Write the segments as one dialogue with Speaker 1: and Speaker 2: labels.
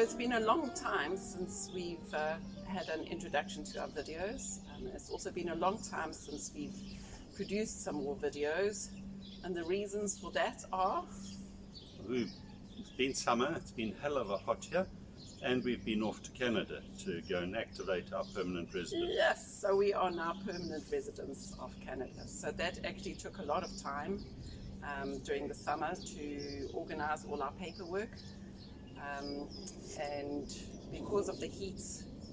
Speaker 1: it's been a long time since we've had an introduction to our videos. It's also been a long time since we've produced some more videos, and the reasons for that are?
Speaker 2: It's been summer, it's been hell of a hot here, and we've been off to Canada to go and activate our permanent residence.
Speaker 1: Yes, so we are now permanent residents of Canada. So that actually took a lot of time during the summer to organize all our paperwork. And because of the heat,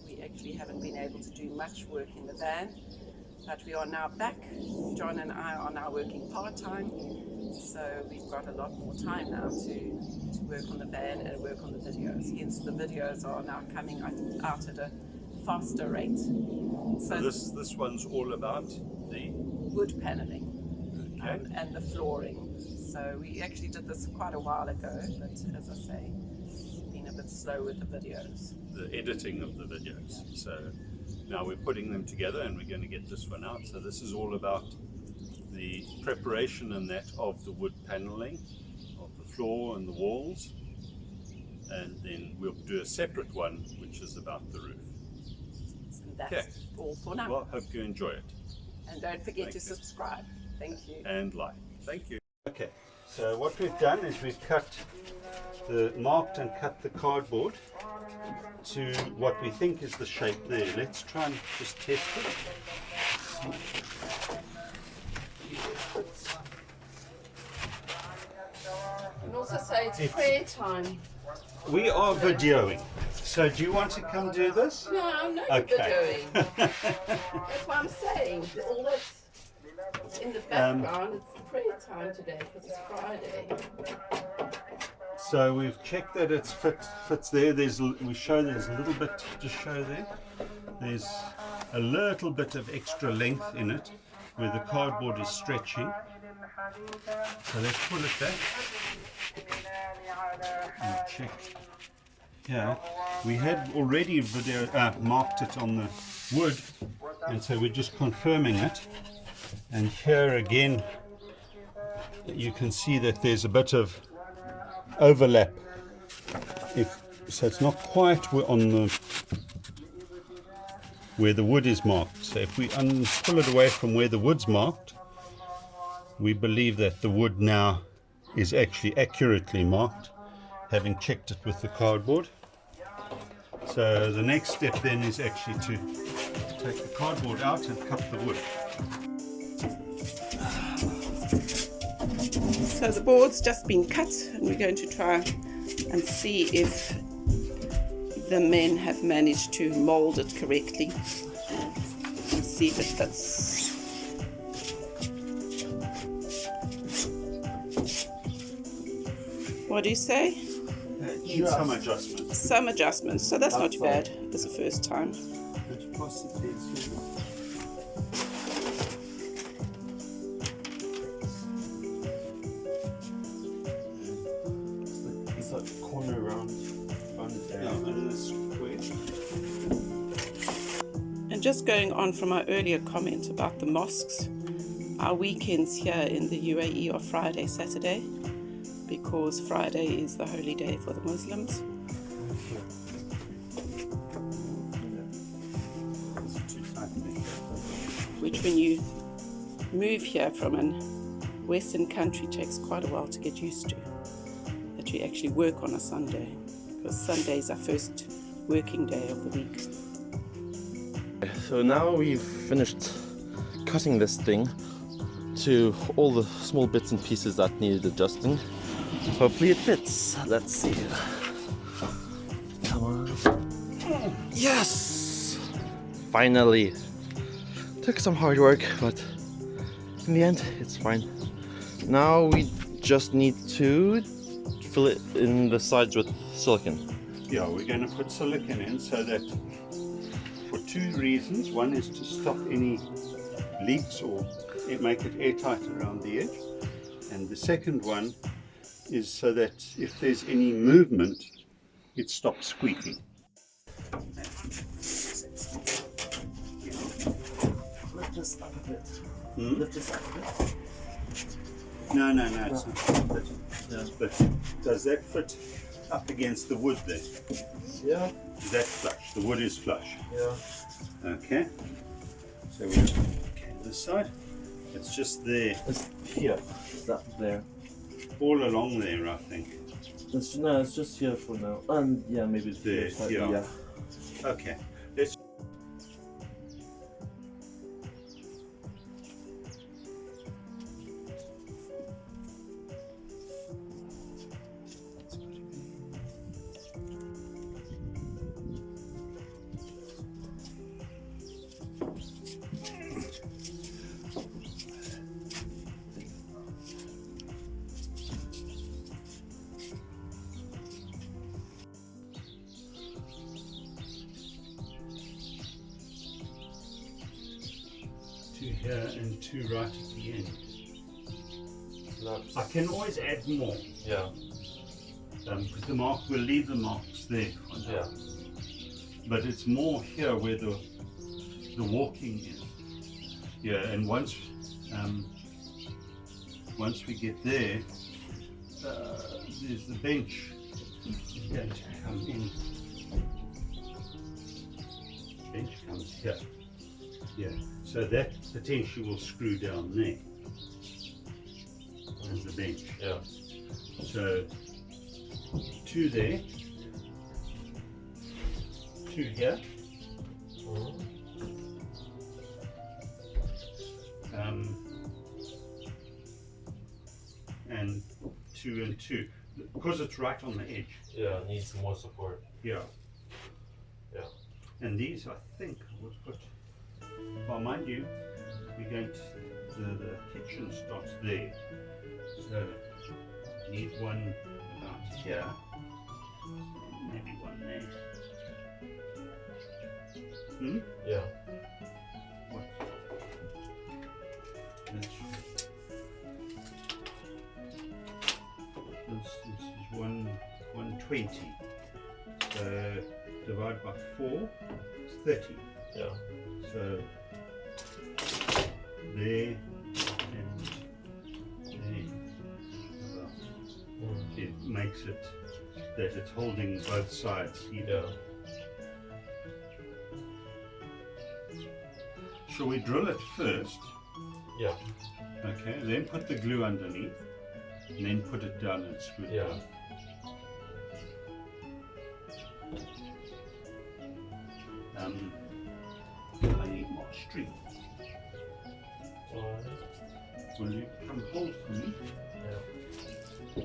Speaker 1: we actually haven't been able to do much work in the van. But we are now back. John and I are now working part-time. So we've got a lot more time now to work on the van and work on the videos. Hence the videos are now coming out at a faster rate.
Speaker 2: So this one's all about the
Speaker 1: wood paneling,
Speaker 2: okay.
Speaker 1: And the flooring. So we actually did this quite a while ago, but as I say, been a bit slow with the videos.
Speaker 2: The editing of the videos. So now we're putting them together and we're going to get this one out. So this is all about the preparation and that of the wood paneling, of the floor and the walls. And then we'll do a separate one, which is about the roof.
Speaker 1: And that's all for now.
Speaker 2: Well, hope you enjoy it.
Speaker 1: And don't forget to subscribe. Thank you.
Speaker 2: And like. Thank you. Okay, so what we've done is we've marked and cut the cardboard to what we think is the shape there. Let's try and just test it.
Speaker 1: And also say it's prayer time.
Speaker 2: We are videoing. So do you want to come do this?
Speaker 1: No, I'm not videoing. That's what I'm saying. All that's in the background, it's prayer time today because it's Friday.
Speaker 2: So we've checked that it fits there. We show there's a little bit to show there. There's a little bit of extra length in it where the cardboard is stretching. So let's pull it back and check. Yeah, we had already marked it on the wood, and so we're just confirming it. And here again, you can see that there's a bit of overlap. So it's not quite on where the wood is marked. So if we pull it away from where the wood's marked, we believe that the wood now is actually accurately marked, having checked it with the cardboard. So the next step then is actually to take the cardboard out and cut the wood.
Speaker 1: So the board's just been cut, and we're going to try and see if the men have managed to mold it correctly and see if it fits. What do you say?
Speaker 2: Some adjustments.
Speaker 1: Some adjustments, so that's not too bad. It's the first time.
Speaker 2: Corner around the square.
Speaker 1: And just going on from our earlier comment about the mosques, our weekends here in the UAE are Friday, Saturday, because Friday is the holy day for the Muslims. Which when you move here from a Western country takes quite a while to get used to. That you actually work on a Sunday, because Sunday is our first working day of the week.
Speaker 3: So now we've finished cutting this thing to all the small bits and pieces that needed adjusting. Hopefully it fits. Let's see. Come on. Yes! Finally. Took some hard work, but in the end it's fine. Now we just need to fill it in the sides with silicone.
Speaker 2: Yeah, we're going to put silicone in so that for two reasons. One is to stop any leaks or make it airtight around the edge, and the second one is so that if there's any movement it stops squeaking.
Speaker 4: Lift this up a bit.
Speaker 2: Hmm?
Speaker 4: Lift this up a bit.
Speaker 2: No, it's not. But does that fit up against the wood there?
Speaker 3: Yeah.
Speaker 2: Is that flush? The wood is flush.
Speaker 3: Yeah.
Speaker 2: Okay. So we okay, this side. It's just there.
Speaker 3: It's here. It's that there.
Speaker 2: All along there, I think.
Speaker 3: No, it's just here for now. And yeah, maybe it's
Speaker 2: There,
Speaker 3: slightly,
Speaker 2: yeah.
Speaker 3: yeah.
Speaker 2: Okay. Let's two here and two right at the end. I can always add more.
Speaker 3: Yeah.
Speaker 2: Because the mark, we'll leave the marks there for now.
Speaker 3: Yeah.
Speaker 2: But it's more here where the walking is. Yeah, and once we get there, there's the bench going to come in. Bench comes here. Yeah, so that potentially will screw down there as the bench.
Speaker 3: Yeah.
Speaker 2: So two there, two here, and two and two, because it's right on the edge.
Speaker 3: Yeah, needs more support.
Speaker 2: Yeah.
Speaker 3: Yeah.
Speaker 2: And these, I think, would put. Well, mind you, we're going to, the kitchen starts there, so need one about here, maybe one there.
Speaker 3: Yeah.
Speaker 2: What? This is 120. So divide by 4 is 30.
Speaker 3: Yeah.
Speaker 2: So there and there. Well, it makes it that it's holding both sides here. Shall we drill it first?
Speaker 3: Yeah.
Speaker 2: Okay, then put the glue underneath and then put it down and screw it down. I need more string. Will you come hold for me?
Speaker 3: Yeah.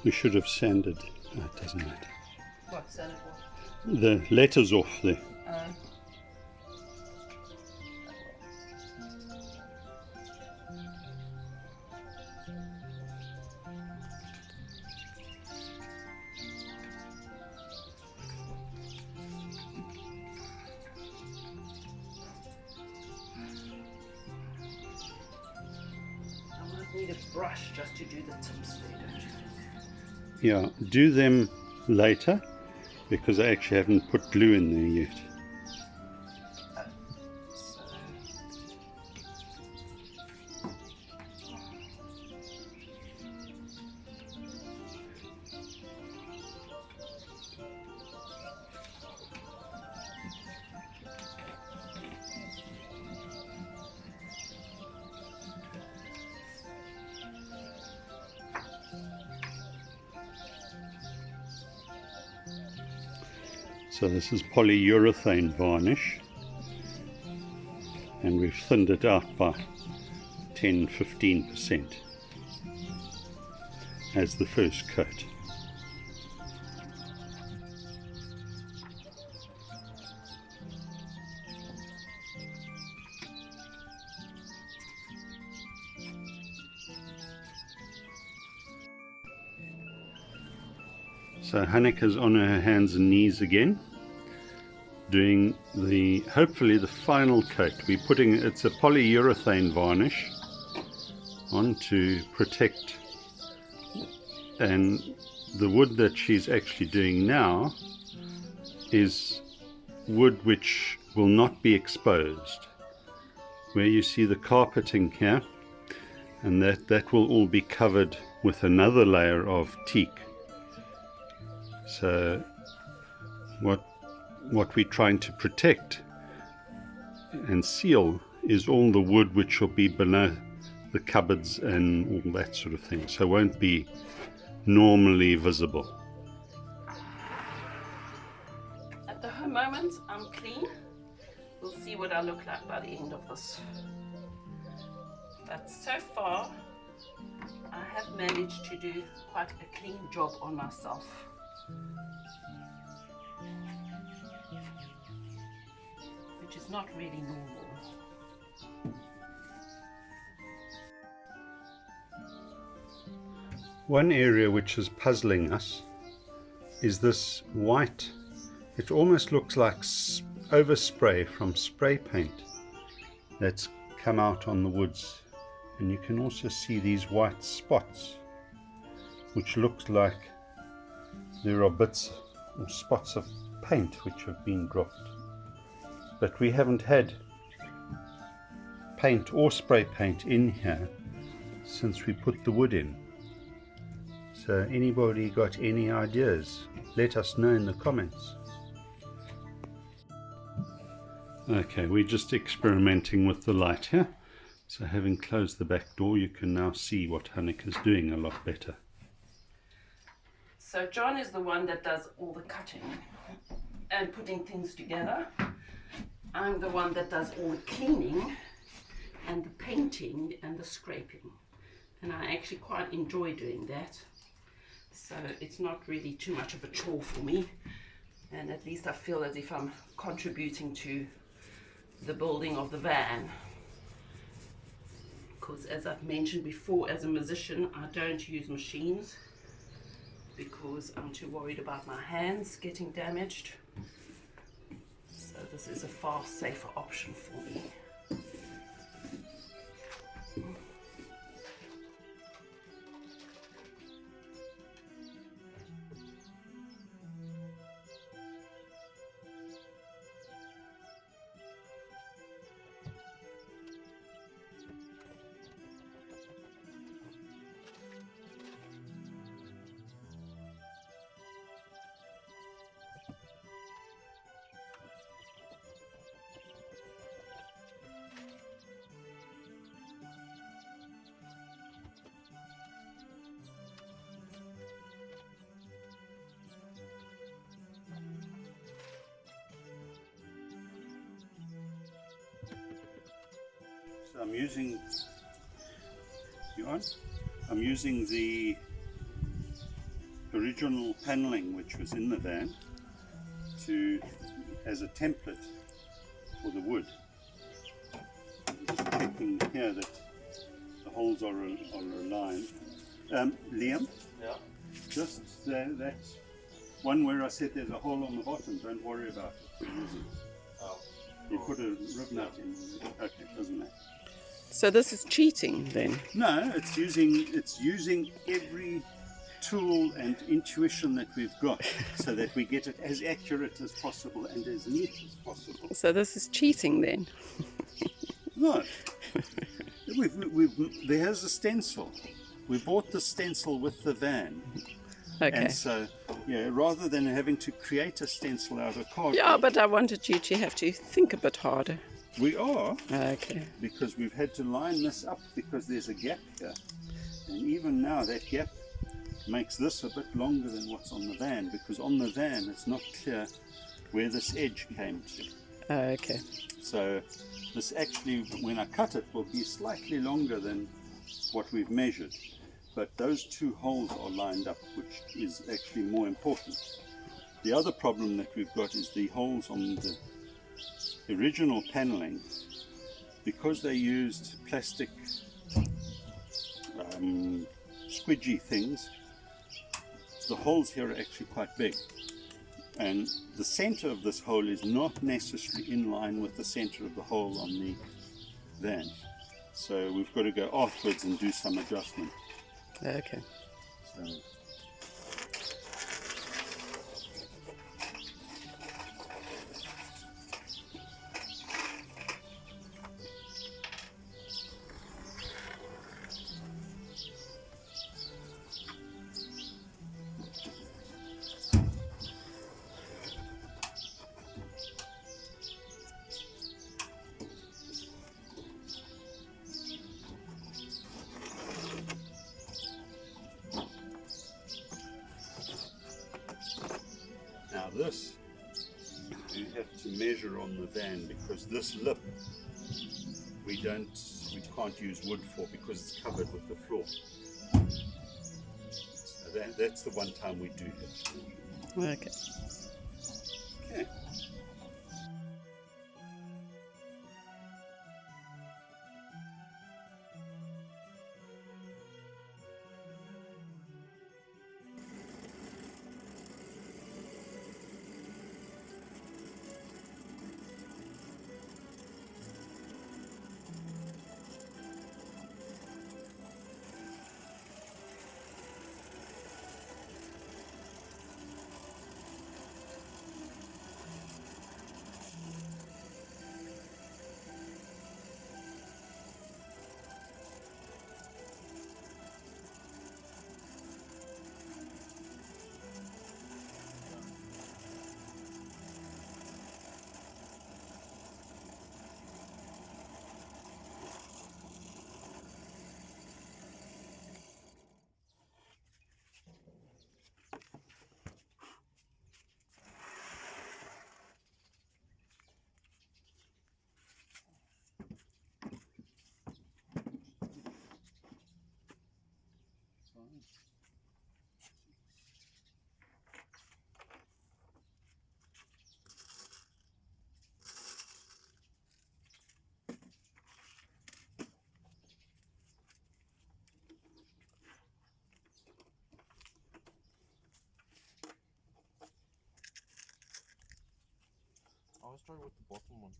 Speaker 2: We should have sanded. Oh, it doesn't matter.
Speaker 1: What, sanded what?
Speaker 2: The letters off there.
Speaker 1: Need a brush just to do the tips there, don't you?
Speaker 2: Yeah, do them later because I actually haven't put glue in there yet. So this is polyurethane varnish, and we've thinned it out by 10-15% as the first coat. So Hanneke's on her hands and knees again, doing hopefully the final coat. It's a polyurethane varnish on to protect, and the wood that she's actually doing now is wood which will not be exposed. Where you see the carpeting here, and that will all be covered with another layer of teak. So what we're trying to protect and seal is all the wood which will be below the cupboards and all that sort of thing, so it won't be normally visible.
Speaker 1: At the moment I'm clean. We'll see what I look like by the end of this. But so far I have managed to do quite a clean job on myself. Which is not really normal.
Speaker 2: One area which is puzzling us is this white. It almost looks like overspray from spray paint that's come out on the woods, and you can also see these white spots which looks like there are bits or spots of paint which have been dropped, but we haven't had paint or spray paint in here since we put the wood in. So anybody got any ideas? Let us know in the comments. Okay, we're just experimenting with the light here. So having closed the back door, you can now see what Hanneke is doing a lot better.
Speaker 1: So John is the one that does all the cutting and putting things together. I'm the one that does all the cleaning and the painting and the scraping. And I actually quite enjoy doing that. So it's not really too much of a chore for me. And at least I feel as if I'm contributing to the building of the van. Because as I've mentioned before, as a musician, I don't use machines because I'm too worried about my hands getting damaged. So this is a far safer option for me.
Speaker 2: So I'm using the original paneling which was in the van as a template for the wood. Just checking here that the holes are aligned. Liam?
Speaker 3: Yeah.
Speaker 2: Just that one where I said there's a hole on the bottom, don't worry about it.
Speaker 3: Oh.
Speaker 2: You put a rib nut in. Okay, doesn't matter.
Speaker 1: So this is cheating then?
Speaker 2: No, it's using every tool and intuition that we've got so that we get it as accurate as possible and as neat as possible.
Speaker 1: So this is cheating then?
Speaker 2: No. There's a stencil. We bought the stencil with the van.
Speaker 1: Okay.
Speaker 2: And so, yeah, rather than having to create a stencil out of cardboard.
Speaker 1: Yeah, but I wanted you to have to think a bit harder.
Speaker 2: We are.
Speaker 1: Okay.
Speaker 2: Because we've had to line this up because there's a gap here. And even now that gap makes this a bit longer than what's on the van, because on the van it's not clear where this edge came to.
Speaker 1: Okay.
Speaker 2: So this actually, when I cut it, will be slightly longer than what we've measured. But those two holes are lined up, which is actually more important. The other problem that we've got is the holes on the original paneling, because they used plastic squidgy things. The holes here are actually quite big, and the center of this hole is not necessarily in line with the center of the hole on the van. So we've got to go afterwards and do some adjustment.
Speaker 1: Okay.
Speaker 2: So, now this you have to measure on the van, because this lip we can't use wood for because it's covered with the floor. So that's the one time we do that.
Speaker 1: Okay.
Speaker 2: Okay.
Speaker 3: I was trying with the bottom one.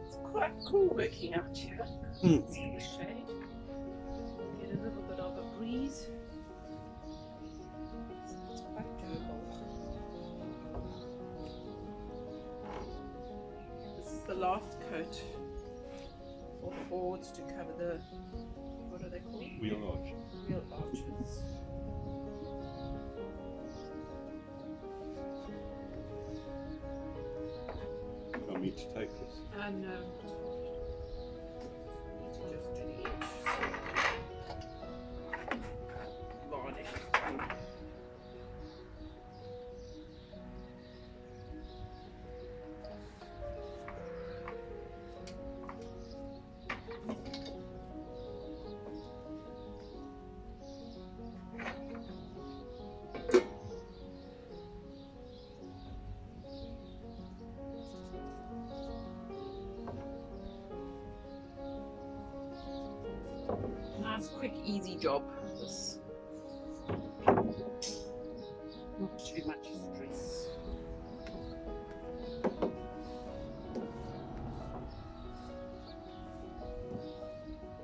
Speaker 1: It's quite cool working out here. It's in the shade. Get a little bit of a breeze. So it's quite doable. This is the last coat for the boards to cover the, what are they called?
Speaker 2: Wheel arch.
Speaker 1: Wheel arches.
Speaker 2: want me to take this?
Speaker 1: And need to just do the edge. Varnish. Nice, quick, easy job. This. Not too much stress.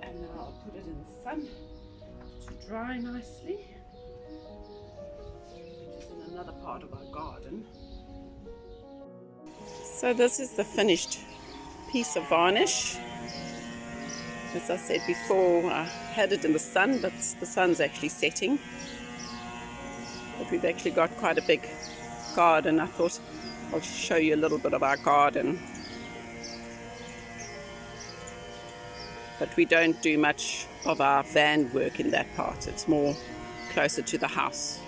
Speaker 1: And now I'll put it in the sun to dry nicely, which is in another part of our garden. So this is the finished piece of varnish. As I said before, I had it in the sun, but the sun's actually setting. But we've actually got quite a big garden. I thought I'll show you a little bit of our garden. But we don't do much of our van work in that part. It's more closer to the house.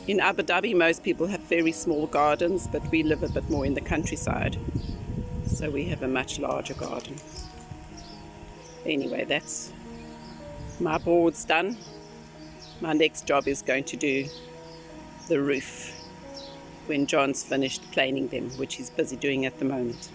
Speaker 1: In Abu Dhabi, most people have very small gardens, but we live a bit more in the countryside. So we have a much larger garden. Anyway, that's my boards done. My next job is going to do the roof when John's finished planing them, which he's busy doing at the moment.